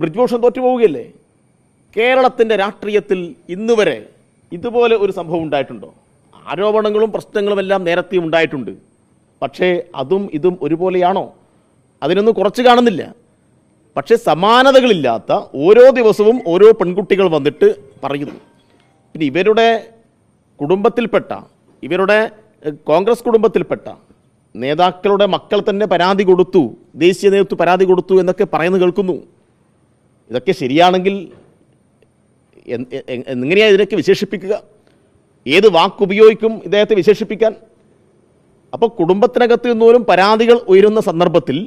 ബ്രിജ്ഭൂഷൺ തോറ്റുപോവുകയല്ലേ? കേരളത്തിൻ്റെ രാഷ്ട്രീയത്തിൽ ഇന്നുവരെ ഇതുപോലെ ഒരു സംഭവം ഉണ്ടായിട്ടുണ്ടോ? ആരോപണങ്ങളും പ്രശ്നങ്ങളും എല്ലാം നേരത്തെയും ഉണ്ടായിട്ടുണ്ട്. പക്ഷേ അതും ഇതും ഒരുപോലെയാണോ? അതിനൊന്നും കുറച്ച് കാണുന്നില്ല. പക്ഷേ സമാനതകളില്ലാത്ത ഓരോ ദിവസവും ഓരോ പെൺകുട്ടികൾ വന്നിട്ട് പറയുന്നു. പിന്നെ ഇവരുടെ കുടുംബത്തിൽപ്പെട്ട, ഇവരുടെ കോൺഗ്രസ് കുടുംബത്തിൽപ്പെട്ട നേതാക്കളുടെ മക്കൾ തന്നെ പരാതി കൊടുത്തു, ദേശീയ നേതൃത്വം പരാതി കൊടുത്തു എന്നൊക്കെ പറയുന്നത് കേൾക്കുന്നു. ഇതൊക്കെ ശരിയാണെങ്കിൽ എങ്ങനെയാണ് ഇതിനൊക്കെ വിശേഷിപ്പിക്കുക? ഏത് വാക്കുപയോഗിക്കും ഇദ്ദേഹത്തെ വിശേഷിപ്പിക്കാൻ? അപ്പോൾ കുടുംബത്തിനകത്ത് നിന്നോരും പരാതികൾ ഉയരുന്ന സന്ദർഭത്തിൽ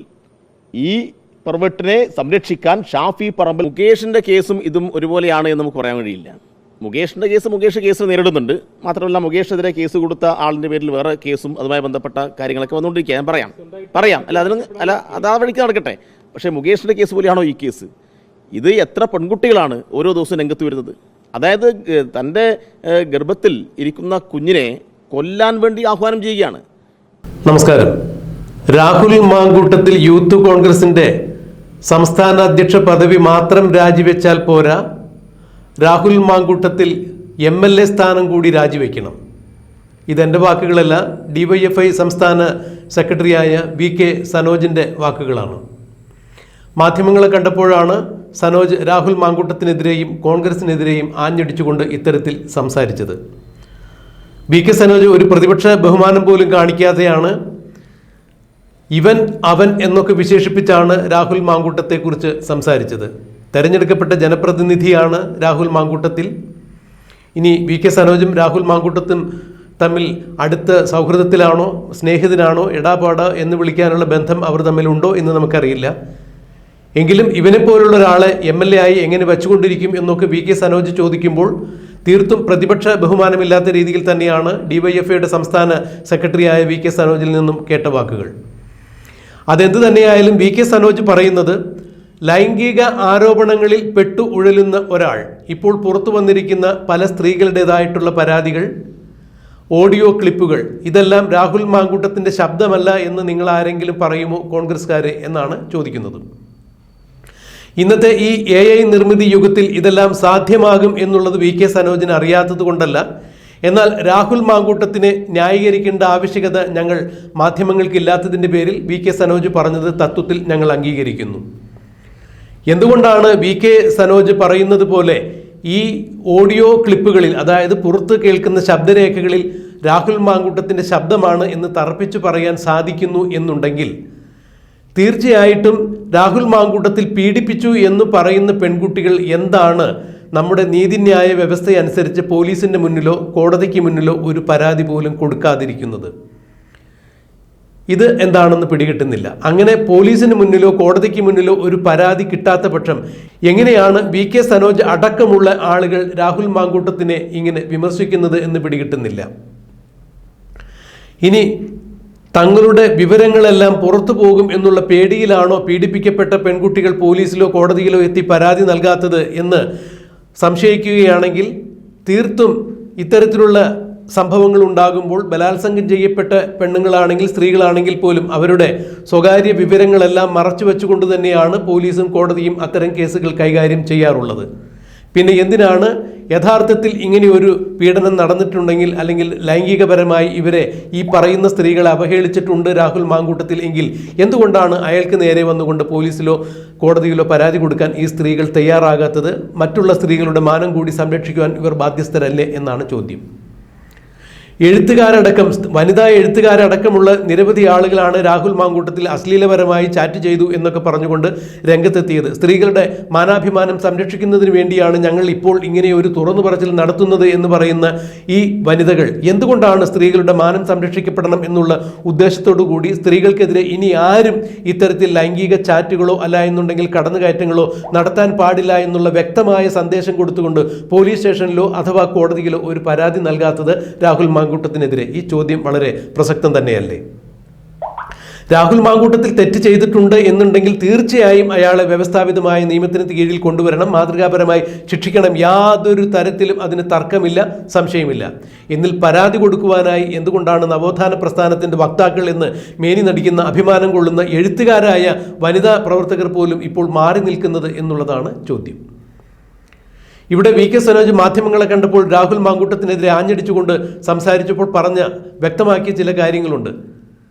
ഈ പെർവെർട്ടിനെ സംരക്ഷിക്കാൻ ഷാഫി പറമ്പിൽ, മുകേഷിൻ്റെ കേസും ഇതും ഒരുപോലെയാണ് എന്ന് നമുക്ക് പറയാൻ കഴിയില്ല. മുകേഷിൻ്റെ കേസ് മുകേഷ് കേസ് നേരിടുന്നുണ്ട്. മാത്രമല്ല മുകേഷിനെതിരെ കേസ് കൊടുത്ത ആളിൻ്റെ പേരിൽ വേറെ കേസും അതുമായി ബന്ധപ്പെട്ട കാര്യങ്ങളൊക്കെ വന്നുകൊണ്ടിരിക്കുക. ഞാൻ പറയാം അല്ല അതാ വഴിക്ക് നടക്കട്ടെ. പക്ഷേ മുകേഷിൻ്റെ കേസ് പോലെയാണോ ഈ കേസ്? ഇത് എത്ര പെൺകുട്ടികളാണ് ഓരോ ദിവസവും രംഗത്ത് വരുന്നത്? അതായത് തൻ്റെ ഗർഭത്തിൽ ഇരിക്കുന്ന കുഞ്ഞിനെ കൊല്ലാൻ വേണ്ടി ആഹ്വാനം ചെയ്യുകയാണ്. നമസ്കാരം. രാഹുൽ മാങ്കൂട്ടത്തിൽ യൂത്ത് കോൺഗ്രസിന്റെ സംസ്ഥാന അധ്യക്ഷ പദവി മാത്രം രാജിവെച്ചാൽ പോരാ, രാഹുൽ മാങ്കൂട്ടത്തിൽ MLA സ്ഥാനം കൂടി രാജിവെക്കണം. ഇതെൻ്റെ വാക്കുകളല്ല, DYFI സംസ്ഥാന സെക്രട്ടറിയായ VK സനോജിൻ്റെ വാക്കുകളാണ്. മാധ്യമങ്ങളെ കണ്ടപ്പോഴാണ് സനോജ് രാഹുൽ മാങ്കൂട്ടത്തിനെതിരെയും കോൺഗ്രസിനെതിരെയും ആഞ്ഞടിച്ചുകൊണ്ട് ഇത്തരത്തിൽ സംസാരിച്ചത്. VK സനോജ് ഒരു പ്രതിപക്ഷ ബഹുമാനം പോലും കാണിക്കാതെയാണ് ഇവൻ അവൻ എന്നൊക്കെ വിശേഷിപ്പിച്ചാണ് രാഹുൽ മാങ്കൂട്ടത്തെക്കുറിച്ച് സംസാരിച്ചത്. തെരഞ്ഞെടുക്കപ്പെട്ട ജനപ്രതിനിധിയാണ് രാഹുൽ മാങ്കൂട്ടത്തിൽ. ഇനി VK സനോജും രാഹുൽ മാങ്കൂട്ടത്തും തമ്മിൽ അടുത്ത സൗഹൃദത്തിലാണോ, സ്നേഹിതനാണോ, എടാപാട എന്ന് വിളിക്കാനുള്ള ബന്ധം അവർ തമ്മിലുണ്ടോ എന്ന് നമുക്കറിയില്ല. എങ്കിലും ഇവനെപ്പോലുള്ള ഒരാളെ MLA ആയി എങ്ങനെ വച്ചുകൊണ്ടിരിക്കും എന്നൊക്കെ VK സനോജ് ചോദിക്കുമ്പോൾ തീർത്തും പ്രതിപക്ഷ ബഹുമാനമില്ലാത്ത രീതിയിൽ തന്നെയാണ് DYFIയുടെ സംസ്ഥാന സെക്രട്ടറിയായ VK സനോജിൽ നിന്നും കേട്ട വാക്കുകൾ. അതെന്ത് തന്നെയായാലും VK സനോജ് പറയുന്നത്, ലൈംഗിക ആരോപണങ്ങളിൽ പെട്ടു ഉഴലുന്ന ഒരാൾ, ഇപ്പോൾ പുറത്തു വന്നിരിക്കുന്ന പല സ്ത്രീകളുടേതായിട്ടുള്ള പരാതികൾ, ഓഡിയോ ക്ലിപ്പുകൾ, ഇതെല്ലാം രാഹുൽ മാങ്കൂട്ടത്തിൻ്റെ ശബ്ദമല്ല എന്ന് നിങ്ങൾ ആരെങ്കിലും പറയുമോ കോൺഗ്രസ്സുകാരെ എന്നാണ് ചോദിക്കുന്നത്. ഇന്നത്തെ ഈ AI നിർമ്മിതി യുഗത്തിൽ ഇതെല്ലാം സാധ്യമാകും എന്നുള്ളത് VK സനോജിന് അറിയാത്തത് കൊണ്ടല്ല. എന്നാൽ രാഹുൽ മാങ്കൂട്ടത്തിനെ ന്യായീകരിക്കേണ്ട ആവശ്യകത ഞങ്ങൾ മാധ്യമങ്ങൾക്കില്ലാത്തതിൻ്റെ പേരിൽ VK സനോജ് പറഞ്ഞത് തത്വത്തിൽ ഞങ്ങൾ അംഗീകരിക്കുന്നു. എന്തുകൊണ്ടാണ് VK സനോജ് പറയുന്നത് പോലെ ഈ ഓഡിയോ ക്ലിപ്പുകളിൽ, അതായത് പുറത്ത് കേൾക്കുന്ന ശബ്ദരേഖകളിൽ രാഹുൽ മാങ്കൂട്ടത്തിൻ്റെ ശബ്ദമാണ് എന്ന് തറപ്പിച്ചു പറയാൻ സാധിക്കുന്നു എന്നുണ്ടെങ്കിൽ തീർച്ചയായിട്ടും രാഹുൽ മാങ്കൂട്ടത്തിൽ പീഡിപ്പിച്ചു എന്ന് പറയുന്ന പെൺകുട്ടികൾ എന്താണ് നമ്മുടെ നീതിന്യായ വ്യവസ്ഥയനുസരിച്ച് പോലീസിൻ്റെ മുന്നിലോ കോടതിക്ക് മുന്നിലോ ഒരു പരാതി പോലും കൊടുക്കാതിരിക്കുന്നത്? ഇത് എന്താണെന്ന് പിടികിട്ടുന്നില്ല. അങ്ങനെ പോലീസിന് മുന്നിലോ കോടതിക്ക് മുന്നിലോ ഒരു പരാതി കിട്ടാത്ത പക്ഷം എങ്ങനെയാണ് VK സനോജ് അടക്കമുള്ള ആളുകൾ രാഹുൽ മാങ്കൂട്ടത്തിനെ ഇങ്ങനെ വിമർശിക്കുന്നത് എന്ന് പിടികിട്ടുന്നില്ല. ഇനി തങ്ങളുടെ വിവരങ്ങളെല്ലാം പുറത്തു പോകും എന്നുള്ള പേടിയിലാണോ പീഡിപ്പിക്കപ്പെട്ട പെൺകുട്ടികൾ പോലീസിലോ കോടതിയിലോ എത്തി പരാതി നൽകാത്തത് എന്ന് സംശയിക്കുകയാണെങ്കിൽ തീർത്തും ഇത്തരത്തിലുള്ള സംഭവങ്ങൾ ഉണ്ടാകുമ്പോൾ ബലാത്സംഗം ചെയ്യപ്പെട്ട പെണ്ണുങ്ങളാണെങ്കിൽ സ്ത്രീകളാണെങ്കിൽ പോലും അവരുടെ സ്വകാര്യ വിവരങ്ങളെല്ലാം മറച്ചു വെച്ചുകൊണ്ട് തന്നെയാണ് പോലീസും കോടതിയും അത്തരം കേസുകൾ കൈകാര്യം ചെയ്യാറുള്ളത്. പിന്നെ എന്തിനാണ് യഥാർത്ഥത്തിൽ ഇങ്ങനെ ഒരു പീഡനം നടന്നിട്ടുണ്ടെങ്കിൽ, അല്ലെങ്കിൽ ലൈംഗികപരമായി ഇവരെ ഈ പറയുന്ന സ്ത്രീകളെ അവഹേളിച്ചിട്ടുണ്ട് രാഹുൽ മാങ്കൂട്ടത്തിൽ എങ്കിൽ എന്തുകൊണ്ടാണ് അയാൾക്ക് നേരെ വന്നുകൊണ്ട് പോലീസിലോ കോടതിയിലോ പരാതി കൊടുക്കാൻ ഈ സ്ത്രീകൾ തയ്യാറാകാത്തത്? മറ്റുള്ള സ്ത്രീകളുടെ മാനം കൂടി സംരക്ഷിക്കുവാൻ ഇവർ ബാധ്യസ്ഥരല്ലേ എന്നാണ് ചോദ്യം. എഴുത്തുകാരടക്കം, വനിതാ എഴുത്തുകാരടക്കമുള്ള നിരവധി ആളുകളാണ് രാഹുൽ മാങ്കൂട്ടത്തിൽ അശ്ലീലപരമായി ചാറ്റ് ചെയ്തു എന്നൊക്കെ പറഞ്ഞുകൊണ്ട് രംഗത്തെത്തിയത്. സ്ത്രീകളുടെ മാനാഭിമാനം സംരക്ഷിക്കുന്നതിന് വേണ്ടിയാണ് ഞങ്ങൾ ഇപ്പോൾ ഇങ്ങനെ ഒരു തുറന്നു പറച്ചിൽ നടത്തുന്നത് എന്ന് പറയുന്ന ഈ വനിതകൾ എന്തുകൊണ്ടാണ് സ്ത്രീകളുടെ മാനം സംരക്ഷിക്കപ്പെടണം എന്നുള്ള ഉദ്ദേശത്തോടു കൂടി സ്ത്രീകൾക്കെതിരെ ഇനി ആരും ഇത്തരത്തിൽ ലൈംഗിക ചാറ്റുകളോ അല്ല എന്നുണ്ടെങ്കിൽ കടന്നുകയറ്റങ്ങളോ നടത്താൻ പാടില്ല എന്നുള്ള വ്യക്തമായ സന്ദേശം കൊടുത്തുകൊണ്ട് പോലീസ് സ്റ്റേഷനിലോ അഥവാ കോടതിയിലോ ഒരു പരാതി നൽകാത്തത് രാഹുൽ മാങ്കൂട്ടത്തിനെതിരെ? ഈ ചോദ്യം വളരെ പ്രസക്തം തന്നെയല്ലേ? രാഹുൽ മാങ്കൂട്ടത്തിൽ തെറ്റ് ചെയ്തിട്ടുണ്ട് എന്നുണ്ടെങ്കിൽ തീർച്ചയായും അയാളെ വ്യവസ്ഥാപിതമായ നിയമത്തിന് കീഴിൽ കൊണ്ടുവരണം, മാതൃകാപരമായി ശിക്ഷിക്കണം. യാതൊരു തരത്തിലും അതിന് തർക്കമില്ല, സംശയമില്ല. എന്നിൽ പരാതി കൊടുക്കുവാനായി എന്തുകൊണ്ടാണ് നവോത്ഥാന പ്രസ്ഥാനത്തിന്റെ വക്താക്കൾ എന്ന് മേനി നടിക്കുന്ന, അഭിമാനം കൊള്ളുന്ന എഴുത്തുകാരായ വനിതാ പ്രവർത്തകർ പോലും ഇപ്പോൾ മാറി നിൽക്കുന്നത് എന്നുള്ളതാണ് ചോദ്യം. ഇവിടെ വി കെ സനോജ് മാധ്യമങ്ങളെ കണ്ടപ്പോൾ രാഹുൽ മാങ്കൂട്ടത്തിനെതിരെ ആഞ്ഞടിച്ചുകൊണ്ട് സംസാരിച്ചപ്പോൾ വ്യക്തമാക്കിയ ചില കാര്യങ്ങളുണ്ട്.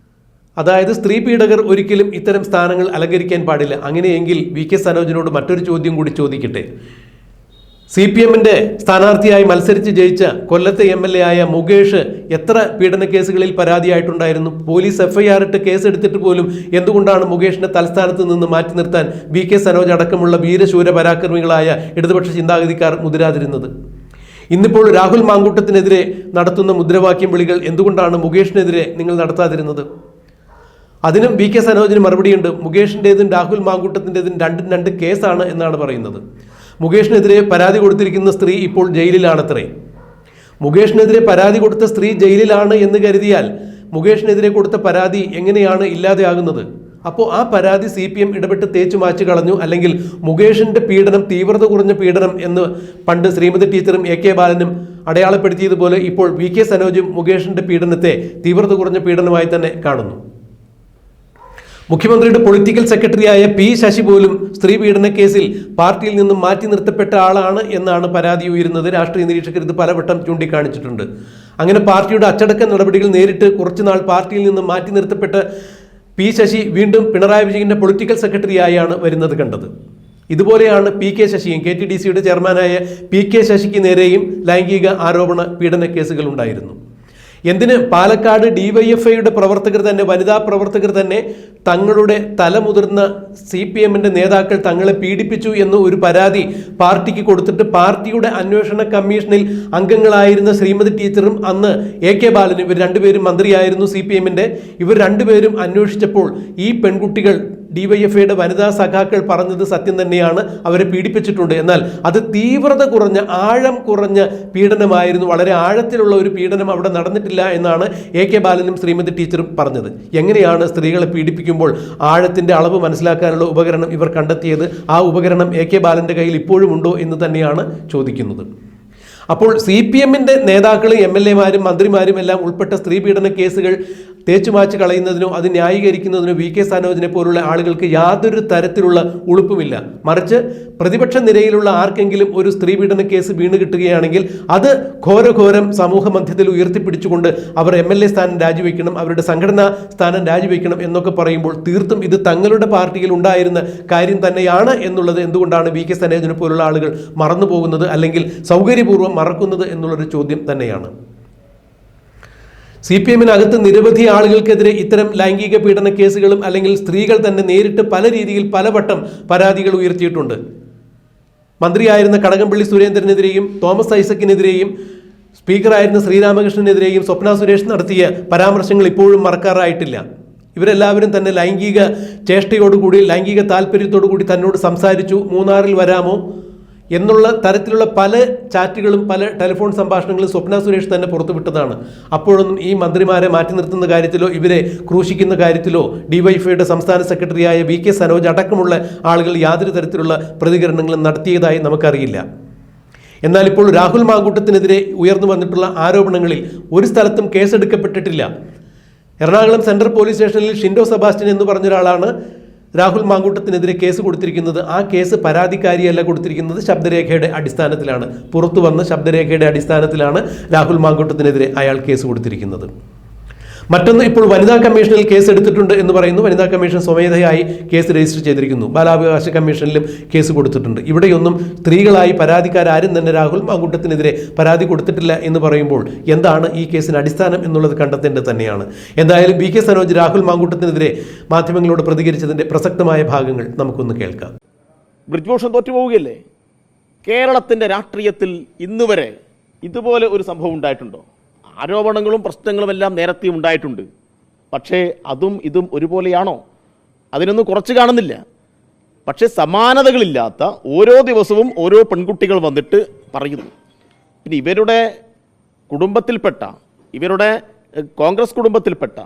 അതായത് സ്ത്രീ പീഡകർ ഒരിക്കലും ഇത്തരം സ്ഥാനങ്ങൾ അലങ്കരിക്കാൻ പാടില്ല. അങ്ങനെയെങ്കിൽ വി കെ സനോജിനോട് മറ്റൊരു ചോദ്യം കൂടി ചോദിക്കട്ടെ. CPM-ന്റെ സ്ഥാനാർത്ഥിയായി മത്സരിച്ച് ജയിച്ച കൊല്ലത്തെ MLA ആയ മുകേഷ് എത്ര പീഡന കേസുകളിൽ പരാതിയായിട്ടുണ്ടായിരുന്നു? പോലീസ് FIR ഇട്ട് കേസെടുത്തിട്ട് പോലും എന്തുകൊണ്ടാണ് മുകേഷിനെ തലസ്ഥാനത്ത് നിന്ന് മാറ്റി നിർത്താൻ വി കെ സനോജ് അടക്കമുള്ള വീരശൂര പരാക്രമികളായ ഇടതുപക്ഷ ചിന്താഗതിക്കാർ മുതിരാതിരുന്നത്? ഇന്നിപ്പോൾ രാഹുൽ മാങ്കൂട്ടത്തിനെതിരെ നടത്തുന്ന മുദ്രാവാക്യം വിളികൾ എന്തുകൊണ്ടാണ് മുകേഷിനെതിരെ നിങ്ങൾ നടത്താതിരുന്നത്? അതിനും വി കെ സനോജിന് മറുപടിയുണ്ട്. മുകേഷിൻ്റെതും രാഹുൽ മാങ്കൂട്ടത്തിൻ്റെതും രണ്ട് കേസാണ് എന്നാണ് പറയുന്നത്. മുകേഷിനെതിരെ പരാതി കൊടുത്തിരിക്കുന്ന സ്ത്രീ ഇപ്പോൾ ജയിലിലാണത്രേ. മുകേഷിനെതിരെ പരാതി കൊടുത്ത സ്ത്രീ ജയിലിലാണ് എന്ന് കരുതിയാൽ മുകേഷിനെതിരെ കൊടുത്ത പരാതി എങ്ങനെയാണ് ഇല്ലാതെയാകുന്നത്? അപ്പോൾ ആ പരാതി CPM ഇടപെട്ട് തേച്ചു മാച്ചു കളഞ്ഞു, അല്ലെങ്കിൽ മുകേഷിൻ്റെ പീഡനം തീവ്രത കുറഞ്ഞ പീഡനം എന്ന് പണ്ട് ശ്രീമതി ടീച്ചറും AK ബാലനും അടയാളപ്പെടുത്തിയതുപോലെ ഇപ്പോൾ വി കെ സനോജും മുകേഷിൻ്റെ പീഡനത്തെ തീവ്രത കുറഞ്ഞ പീഡനമായി തന്നെ കാണുന്നു. മുഖ്യമന്ത്രിയുടെ പൊളിറ്റിക്കൽ സെക്രട്ടറിയായ P ശശി പോലും സ്ത്രീ പീഡന കേസിൽ പാർട്ടിയിൽ നിന്നും മാറ്റി നിർത്തപ്പെട്ട ആളാണ് എന്നാണ് പരാതി ഉയരുന്നത്. രാഷ്ട്രീയ നിരീക്ഷകർ ഇത് പലവട്ടം ചൂണ്ടിക്കാണിച്ചിട്ടുണ്ട്. അങ്ങനെ പാർട്ടിയുടെ അച്ചടക്ക നടപടികൾ നേരിട്ട് കുറച്ചുനാൾ പാർട്ടിയിൽ നിന്നും മാറ്റി നിർത്തപ്പെട്ട P ശശി വീണ്ടും പിണറായി വിജയന്റെ പൊളിറ്റിക്കൽ സെക്രട്ടറിയായാണ് വരുന്നത് കണ്ടത്. ഇതുപോലെയാണ് PK ശശിയും. KTDCയുടെ ചെയർമാനായ PK ശശിക്ക് നേരെയും ലൈംഗിക ആരോപണ പീഡന കേസുകൾ ഉണ്ടായിരുന്നു. എന്തിന് പാലക്കാട് DYFIയുടെ പ്രവർത്തകർ തന്നെ, വനിതാ പ്രവർത്തകർ തന്നെ തങ്ങളുടെ തലമുതിർന്ന CPM-ന്റെ നേതാക്കൾ തങ്ങളെ പീഡിപ്പിച്ചു എന്ന് ഒരു പരാതി പാർട്ടിക്ക് കൊടുത്തിട്ട് പാർട്ടിയുടെ അന്വേഷണ കമ്മീഷനിൽ അംഗങ്ങളായിരുന്ന ശ്രീമതി ടീച്ചറും അന്ന് AK ബാലനും, ഇവർ രണ്ടുപേരും മന്ത്രിയായിരുന്നു CPM-ന്റെ, ഇവർ രണ്ടുപേരും അന്വേഷിച്ചപ്പോൾ ഈ പെൺകുട്ടികൾ DYFIയുടെ വനിതാ സഖാക്കൾ പറഞ്ഞത് സത്യം തന്നെയാണ്, അവരെ പീഡിപ്പിച്ചിട്ടുണ്ട്. എന്നാൽ അത് തീവ്രത കുറഞ്ഞ, ആഴം കുറഞ്ഞ പീഡനമായിരുന്നു, വളരെ ആഴത്തിലുള്ള ഒരു പീഡനം അവിടെ നടന്നിട്ടില്ല എന്നാണ് AK ബാലനും ശ്രീമതി ടീച്ചറും പറഞ്ഞത്. എങ്ങനെയാണ് സ്ത്രീകളെ പീഡിപ്പിക്കുമ്പോൾ ആഴത്തിൻ്റെ അളവ് മനസ്സിലാക്കാനുള്ള ഉപകരണം ഇവർ കണ്ടെത്തിയത്? ആ ഉപകരണം AK ബാലൻ്റെ കയ്യിൽ ഇപ്പോഴും ഉണ്ടോ എന്ന് തന്നെയാണ് ചോദിക്കുന്നത്. അപ്പോൾ CPM-ന്റെ നേതാക്കളും MLA-മാരും മന്ത്രിമാരും എല്ലാം ഉൾപ്പെട്ട സ്ത്രീ പീഡന കേസുകൾ തേച്ചുമാച്ച് കളയുന്നതിനോ അത് ന്യായീകരിക്കുന്നതിനോ വി കെ സനോജിനെ പോലുള്ള ആളുകൾക്ക് യാതൊരു തരത്തിലുള്ള ഉളുപ്പുമില്ല. മറിച്ച് പ്രതിപക്ഷ നിരയിലുള്ള ആർക്കെങ്കിലും ഒരു സ്ത്രീ പീഡന കേസ് വീണ് കിട്ടുകയാണെങ്കിൽ അത് ഘോരഘോരം സമൂഹ മധ്യത്തിൽ ഉയർത്തിപ്പിടിച്ചുകൊണ്ട് അവർ MLA സ്ഥാനം രാജിവെക്കണം, അവരുടെ സംഘടനാ സ്ഥാനം രാജിവെക്കണം എന്നൊക്കെ പറയുമ്പോൾ തീർത്തും ഇത് തങ്ങളുടെ പാർട്ടിയിൽ ഉണ്ടായിരുന്ന കാര്യം തന്നെയാണ് എന്നുള്ളത് എന്തുകൊണ്ടാണ് വി കെ സനോജിനെ പോലുള്ള ആളുകൾ മറന്നു പോകുന്നത്, അല്ലെങ്കിൽ സൗകര്യപൂർവ്വം മറക്കുന്നത് എന്നുള്ളൊരു ചോദ്യം തന്നെയാണ്. CPM-നകത്ത് നിരവധി ആളുകൾക്കെതിരെ ഇത്തരം ലൈംഗിക പീഡന കേസുകളും അല്ലെങ്കിൽ സ്ത്രീകൾ തന്നെ നേരിട്ട് പല രീതിയിൽ പലവട്ടം പരാതികൾ ഉയർത്തിയിട്ടുണ്ട്. മന്ത്രിയായിരുന്ന കടകംപള്ളി സുരേന്ദ്രനെതിരെയും തോമസ് ഐസക്കിനെതിരെയും സ്പീക്കറായിരുന്ന ശ്രീരാമകൃഷ്ണനെതിരെയും സ്വപ്ന സുരേഷ് നടത്തിയ പരാമർശങ്ങൾ ഇപ്പോഴും മറക്കാറായിട്ടില്ല. ഇവരെല്ലാവരും തന്നെ ലൈംഗിക ചേഷ്ടയോടുകൂടി, ലൈംഗിക താല്പര്യത്തോടുകൂടി തന്നോട് സംസാരിച്ചു, മൂന്നാറിൽ വരാമോ എന്നുള്ള തരത്തിലുള്ള പല ചാറ്റുകളും പല ടെലിഫോൺ സംഭാഷണങ്ങളും സ്വപ്ന സുരേഷ് തന്നെ പുറത്തുവിട്ടതാണ്. അപ്പോഴൊന്നും ഈ മന്ത്രിമാരെ മാറ്റി നിർത്തുന്ന കാര്യത്തിലോ ഇവരെ ക്രൂശിക്കുന്ന കാര്യത്തിലോ DYFIയുടെ സംസ്ഥാന സെക്രട്ടറിയായ വി കെ സനോജ് അടക്കമുള്ള ആളുകൾ യാതൊരു തരത്തിലുള്ള പ്രതികരണങ്ങളും നടത്തിയതായി നമുക്കറിയില്ല. എന്നാൽ ഇപ്പോൾ രാഹുൽ മാങ്കൂട്ടത്തിനെതിരെ ഉയർന്നു വന്നിട്ടുള്ള ആരോപണങ്ങളിൽ ഒരു സ്ഥലത്തും കേസെടുക്കപ്പെട്ടിട്ടില്ല. എറണാകുളം സെൻട്രൽ പോലീസ് സ്റ്റേഷനിൽ ഷിൻഡോ സെബാസ്റ്റ്യൻ എന്ന് പറഞ്ഞൊരാളാണ് രാഹുൽ മാങ്കൂട്ടത്തിനെതിരെ കേസ് കൊടുത്തിരിക്കുന്നത്. ആ കേസ് പരാതിക്കാരിയല്ല കൊടുത്തിരിക്കുന്നത്, ശബ്ദരേഖയുടെ അടിസ്ഥാനത്തിലാണ്. പുറത്തു വന്ന ശബ്ദരേഖയുടെ അടിസ്ഥാനത്തിലാണ് രാഹുൽ മാങ്കൂട്ടത്തിനെതിരെ അയാൾ കേസ് കൊടുത്തിരിക്കുന്നത്. മറ്റൊന്ന്, ഇപ്പോൾ വനിതാ കമ്മീഷനിൽ കേസ് എടുത്തിട്ടുണ്ട് എന്ന് പറയുന്നു. വനിതാ കമ്മീഷൻ സ്വമേധയായി കേസ് രജിസ്റ്റർ ചെയ്തിരിക്കുന്നു. ബാലാവകാശ കമ്മീഷനിലും കേസ് കൊടുത്തിട്ടുണ്ട്. ഇവിടെയൊന്നും സ്ത്രീകളായി പരാതിക്കാരും തന്നെ രാഹുൽ മാങ്കൂട്ടത്തിനെതിരെ പരാതി കൊടുത്തിട്ടില്ല എന്ന് പറയുമ്പോൾ എന്താണ് ഈ കേസിന് അടിസ്ഥാനം എന്നുള്ളത് കണ്ടെത്തേണ്ടത് തന്നെയാണ്. എന്തായാലും വി കെ സനോജ് രാഹുൽ മാങ്കൂട്ടത്തിനെതിരെ മാധ്യമങ്ങളോട് പ്രതികരിച്ചതിൻ്റെ പ്രസക്തമായ ഭാഗങ്ങൾ നമുക്കൊന്ന് കേൾക്കാം. ബ്രിജ്ഭൂഷൺ തോറ്റുപോവുകയല്ലേ? കേരളത്തിൻ്റെ രാഷ്ട്രീയത്തിൽ ഇന്നുവരെ ഇതുപോലെ ഒരു സംഭവം ഉണ്ടായിട്ടുണ്ടോ? ആരോപണങ്ങളും പ്രശ്നങ്ങളും എല്ലാം നേരത്തെ ഉണ്ടായിട്ടുണ്ട്. പക്ഷേ അതും ഇതും ഒരുപോലെയാണോ? അതിനൊന്നും കുറച്ച് കാണുന്നില്ല. പക്ഷേ സമാനതകളില്ലാത്ത ഓരോ ദിവസവും ഓരോ പെൺകുട്ടികൾ വന്നിട്ട് പറയുന്നു. പിന്നെ ഇവരുടെ കുടുംബത്തിൽപ്പെട്ട, ഇവരുടെ കോൺഗ്രസ് കുടുംബത്തിൽപ്പെട്ട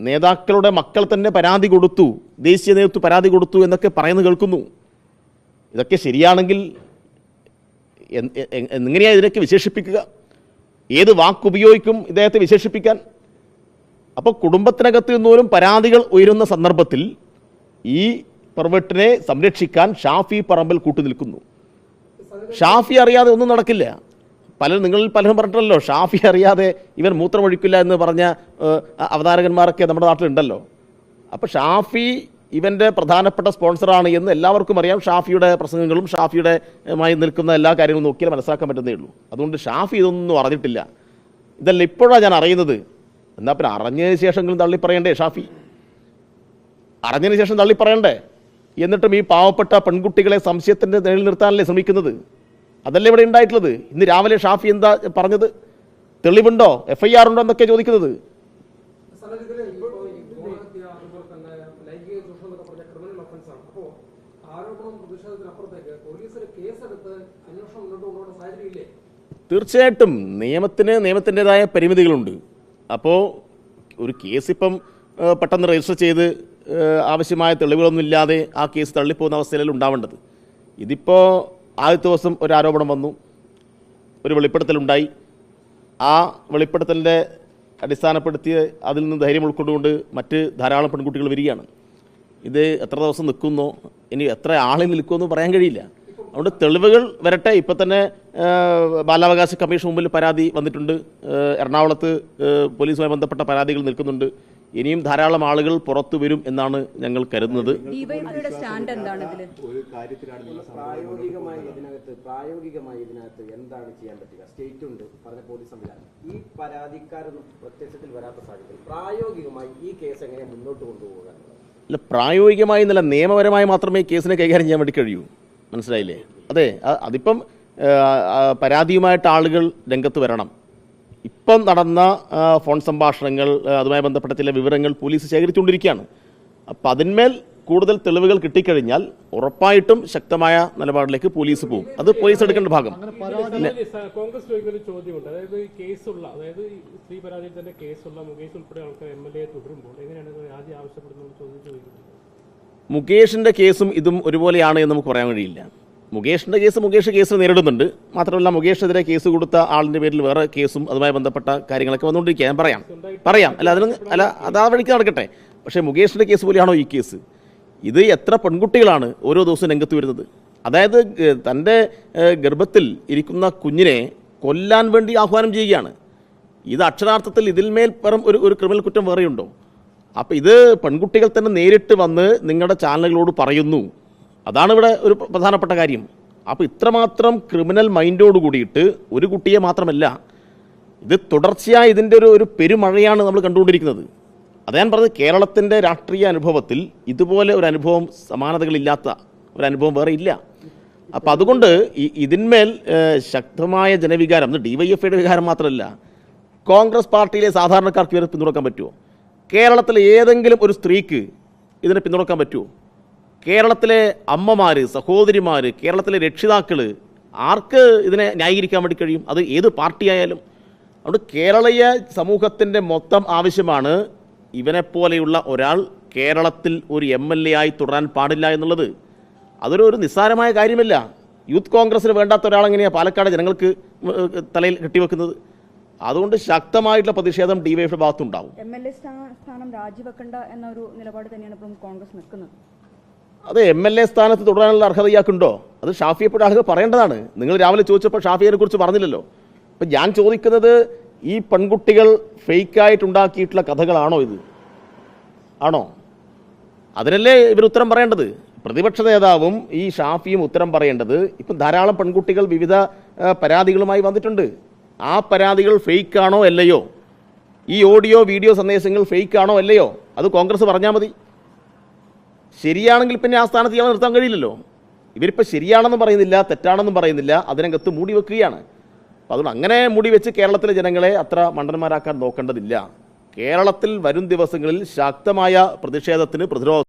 നേതാക്കളുടെ മക്കൾ തന്നെ പരാതി കൊടുത്തു, ദേശീയ നേതൃത്വം പരാതി കൊടുത്തു എന്നൊക്കെ പറയുന്നത് കേൾക്കുന്നു. ഇതൊക്കെ ശരിയാണെങ്കിൽ എങ്ങനെയാണ് ഇതിനൊക്കെ വിശേഷിപ്പിക്കുക? ഏത് വാക്കുപയോഗിക്കും ഇദ്ദേഹത്തെ വിശേഷിപ്പിക്കാൻ? അപ്പോൾ കുടുംബത്തിനകത്ത് നിന്നോലും പരാതികൾ ഉയരുന്ന സന്ദർഭത്തിൽ ഈ പെർവെർട്ടിനെ സംരക്ഷിക്കാൻ ഷാഫി പറമ്പിൽ കൂട്ടുനിൽക്കുന്നു. ഷാഫി അറിയാതെ ഒന്നും നടക്കില്ല. നിങ്ങളിൽ പലരും പറഞ്ഞിട്ടല്ലോ ഷാഫി അറിയാതെ ഇവൻ മൂത്രമൊഴിക്കില്ല എന്ന് പറഞ്ഞ അവതാരകന്മാരൊക്കെ നമ്മുടെ നാട്ടിലുണ്ടല്ലോ. അപ്പോൾ ഷാഫി ഇവൻ്റെ പ്രധാനപ്പെട്ട സ്പോൺസറാണ് എന്ന് എല്ലാവർക്കും അറിയാം. ഷാഫിയുടെ പ്രസംഗങ്ങളും ഷാഫിയുടെ മായി നിൽക്കുന്ന എല്ലാ കാര്യങ്ങളും നോക്കിയാൽ മനസ്സിലാക്കാൻ പറ്റുന്നേ ഉള്ളൂ. അതുകൊണ്ട് ഷാഫി ഇതൊന്നും അറിഞ്ഞിട്ടില്ല. ഇതല്ല ഇപ്പോഴാണ് ഞാൻ അറിയുന്നത്. എന്നാൽ പിന്നെ അറിഞ്ഞതിന് ശേഷമെങ്കിലും തള്ളിപ്പറയണ്ടേ ഷാഫി? അറിഞ്ഞതിന് ശേഷം തള്ളിപ്പറയണ്ടേ? എന്നിട്ടും ഈ പാവപ്പെട്ട പെൺകുട്ടികളെ സംശയത്തിൻ്റെ നിഴലിൽ നിർത്താനല്ലേ ശ്രമിക്കുന്നത്? അതല്ലേ ഇവിടെ ഉണ്ടായിട്ടുള്ളത്. ഇന്ന് രാവിലെ ഷാഫി എന്താ പറഞ്ഞത്? തെളിവുണ്ടോ, FIR ഉണ്ടോ എന്നൊക്കെ ചോദിക്കുന്നത്. തീർച്ചയായിട്ടും നിയമത്തിൻ്റെതായ പരിമിതികളുണ്ട്. അപ്പോൾ ഒരു കേസ് ഇപ്പം പെട്ടെന്ന് രജിസ്റ്റർ ചെയ്ത് ആവശ്യമായ തെളിവുകളൊന്നും ഇല്ലാതെ ആ കേസ് തള്ളിപ്പോകുന്ന അവസ്ഥയിലല്ല ഉണ്ടാവേണ്ടത്. ഇതിപ്പോൾ ആദ്യത്തെ ദിവസം ഒരു ആരോപണം വന്നു, ഒരു വെളിപ്പെടുത്തലുണ്ടായി. ആ വെളിപ്പെടുത്തലിൻ്റെ അടിസ്ഥാനപ്പെടുത്തി അതിൽ നിന്ന് ധൈര്യം ഉൾക്കൊണ്ടുകൊണ്ട് മറ്റ് ധാരാളം പെൺകുട്ടികൾ വരികയാണ്. ഇത് എത്ര ദിവസം നിൽക്കുന്നോ, ഇനി എത്ര ആളിൽ നിൽക്കുമെന്ന് പറയാൻ കഴിയില്ല. അതുകൊണ്ട് തെളിവുകൾ വരട്ടെ. ഇപ്പം തന്നെ ബാലാവകാശ കമ്മീഷൻ മുമ്പിൽ പരാതി വന്നിട്ടുണ്ട്. എറണാകുളത്ത് പോലീസുമായി ബന്ധപ്പെട്ട പരാതികൾ നിൽക്കുന്നുണ്ട്. ഇനിയും ധാരാളം ആളുകൾ പുറത്തു വരും എന്നാണ് ഞങ്ങൾ കരുതുന്നത്. പ്രായോഗികമായി ഇതിനകത്ത് എന്താണ് ചെയ്യാൻ പറ്റുക? സ്റ്റേറ്റ് ഉണ്ട്, പറഞ്ഞ പോലീസ് സംവിധാനം, ഈ പരാതിക്കാരൊന്നും പ്രത്യക്ഷത്തിൽ വരാത്ത സാഹചര്യത്തിൽ പ്രായോഗികമായി ഈ കേസ് എങ്ങനെ മുന്നോട്ട് കൊണ്ടുപോകുക? അല്ല, പ്രായോഗികമായി എന്നല്ല, നിയമപരമായി മാത്രമേ കേസിനെ കൈകാര്യം ചെയ്യാൻ വേണ്ടി കഴിയൂ. മനസ്സിലായില്ലേ? അതെ, അതിപ്പം പരാതിയുമായിട്ട് ആളുകൾ രംഗത്ത് വരണം. ഇപ്പം നടന്ന ഫോൺ സംഭാഷണങ്ങൾ, അതുമായി ബന്ധപ്പെട്ട ചില വിവരങ്ങൾ പോലീസ് ശേഖരിച്ചുകൊണ്ടിരിക്കുകയാണ്. അപ്പം അതിന്മേൽ കൂടുതൽ തെളിവുകൾ കിട്ടിക്കഴിഞ്ഞാൽ ഉറപ്പായിട്ടും ശക്തമായ നിലപാടിലേക്ക് പോലീസ് പോകും. അത് പോലീസ് എടുക്കേണ്ട ഭാഗം. കോൺഗ്രസ് ചോദിക്കുന്ന ഒരു ചോദ്യമുണ്ട്. അതായത് ഈ കേസുള്ള, അതായത് സ്ത്രീ പരാതിയിൽ തന്നെ കേസുള്ള മുകേഷ് ഉൾപ്പെടെ ആൾക്കാർ MLA തുടരുമ്പോൾ എങ്ങനെയാണ് രാജി ആവശ്യപ്പെടുന്നത് ചോദിക്കുന്നത്? മുകേഷിൻ്റെ കേസും ഇതും ഒരുപോലെയാണ് എന്ന് നമുക്ക് പറയാൻ കഴിയില്ല. മുകേഷിൻ്റെ കേസ് കേസ് നേരിടുന്നുണ്ട്. മാത്രമല്ല മുകേഷിനെതിരെ കേസ് കൊടുത്ത ആളിൻ്റെ പേരിൽ വേറെ കേസും അതുമായി ബന്ധപ്പെട്ട കാര്യങ്ങളൊക്കെ വന്നുകൊണ്ടിരിക്കുക. ഞാൻ പറയാം അത് ആ വഴിക്ക് നടക്കട്ടെ. പക്ഷേ മുകേഷിൻ്റെ കേസ് പോലെയാണോ ഈ കേസ്? ഇത് എത്ര പെൺകുട്ടികളാണ് ഓരോ ദിവസവും രംഗത്ത് വരുന്നത്? അതായത് തൻ്റെ ഗർഭത്തിൽ ഇരിക്കുന്ന കുഞ്ഞിനെ കൊല്ലാൻ വേണ്ടി ആഹ്വാനം ചെയ്യുകയാണ്. ഇത് അക്ഷരാർത്ഥത്തിൽ ഇതിന്മേൽ ഒരു ക്രിമിനൽ കുറ്റം വേറെയുണ്ടോ? അപ്പോൾ ഇത് പെൺകുട്ടികൾ തന്നെ നേരിട്ട് വന്ന് നിങ്ങളുടെ ചാനലുകളോട് പറയുന്നു. അതാണ് ഇവിടെ ഒരു പ്രധാനപ്പെട്ട കാര്യം. അപ്പോൾ ഇത്രമാത്രം ക്രിമിനൽ മൈൻഡോട് കൂടിയിട്ട് ഒരു കുട്ടിയെ മാത്രമല്ല, ഇത് തുടർച്ചയായി ഇതിൻ്റെ ഒരു പെരുമഴയാണ് നമ്മൾ കണ്ടുകൊണ്ടിരിക്കുന്നത്. അത് ഞാൻ പറഞ്ഞത്, കേരളത്തിൻ്റെ രാഷ്ട്രീയ അനുഭവത്തിൽ ഇതുപോലെ ഒരു അനുഭവം, സമാനതകളില്ലാത്ത ഒരു അനുഭവം വേറെ ഇല്ല. അപ്പോൾ അതുകൊണ്ട് ഇതിന്മേൽ ശക്തമായ ജനവികാരം, DYFIയുടെ വികാരം മാത്രമല്ല, കോൺഗ്രസ് പാർട്ടിയിലെ സാധാരണക്കാർക്ക് ഇവരെ പിന്തുണക്കാൻ പറ്റുമോ? കേരളത്തിലെ ഏതെങ്കിലും ഒരു സ്ത്രീക്ക് ഇതിനെ പിന്തുണക്കാൻ പറ്റുമോ? കേരളത്തിലെ അമ്മമാർ, സഹോദരിമാർ, കേരളത്തിലെ രക്ഷിതാക്കൾ, ആർക്ക് ഇതിനെ ന്യായീകരിക്കാൻ വേണ്ടി കഴിയും? അത് ഏത് പാർട്ടിയായാലും. അതുകൊണ്ട് കേരളീയ സമൂഹത്തിൻ്റെ മൊത്തം ആവശ്യമാണ് ഇവനെപ്പോലെയുള്ള ഒരാൾ കേരളത്തിൽ ഒരു MLA ആയി തുടരാൻ പാടില്ല എന്നുള്ളത്. അതൊരു നിസ്സാരമായ കാര്യമല്ല. യൂത്ത് കോൺഗ്രസ്സിന് വേണ്ടാത്ത ഒരാളെങ്ങനെയാണ് പാലക്കാട് ജനങ്ങൾക്ക് തലയിൽ കെട്ടിവെക്കുന്നത്? അതുകൊണ്ട് ശക്തമായിട്ടുള്ള പ്രതിഷേധം DYFIയുടെ ഭാഗത്തുണ്ടാവും. MLA സ്ഥാനം രാജിവെക്കേണ്ട എന്നൊരു നിലപാട് തന്നെയാണ് ഇപ്പോൾ കോൺഗ്രസ് നിൽക്കുന്നത്. അതെ, MLA സ്ഥാനത്ത് തുടരാനുള്ള അർഹത ഇയാൾക്കുണ്ടോ? അത് ഷാഫി എപ്പോഴും ആളുകൾ പറയേണ്ടതാണ്. നിങ്ങൾ രാവിലെ ചോദിച്ചപ്പോൾ ഷാഫിയെ കുറിച്ച് പറഞ്ഞില്ലല്ലോ. അപ്പം ഞാൻ ചോദിക്കുന്നത്, ഈ പെൺകുട്ടികൾ ഫേക്കായിട്ടുണ്ടാക്കിയിട്ടുള്ള കഥകളാണോ ഇത്? ആണോ? അതിനല്ലേ ഇവർ ഉത്തരം പറയേണ്ടത്. പ്രതിപക്ഷ നേതാവും ഈ ഷാഫിയും ഉത്തരം പറയേണ്ടത്. ഇപ്പം ധാരാളം പെൺകുട്ടികൾ വിവിധ പരാതികളുമായി വന്നിട്ടുണ്ട്. ആ പരാതികൾ ഫേക്കാണോ അല്ലയോ? ഈ ഓഡിയോ വീഡിയോ സന്ദേശങ്ങൾ ഫേക്കാണോ അല്ലയോ? അത് കോൺഗ്രസ് പറഞ്ഞാൽ മതി. ശരിയാണെങ്കിൽ പിന്നെ ആ സ്ഥാനത്ത് ഇയാളെ നിർത്താൻ കഴിയില്ലല്ലോ. ഇവരിപ്പോൾ ശരിയാണെന്നും പറയുന്നില്ല, തെറ്റാണെന്നും പറയുന്നില്ല, അതിനകത്ത് മൂടി വെക്കുകയാണ്. അപ്പോൾ അതുകൊണ്ട് അങ്ങനെ മൂടി വെച്ച് കേരളത്തിലെ ജനങ്ങളെ അത്ര മണ്ടന്മാരാക്കാൻ നോക്കേണ്ടതില്ല. കേരളത്തിൽ വരും ദിവസങ്ങളിൽ ശക്തമായ പ്രതിഷേധത്തിന് പ്രതിരോധ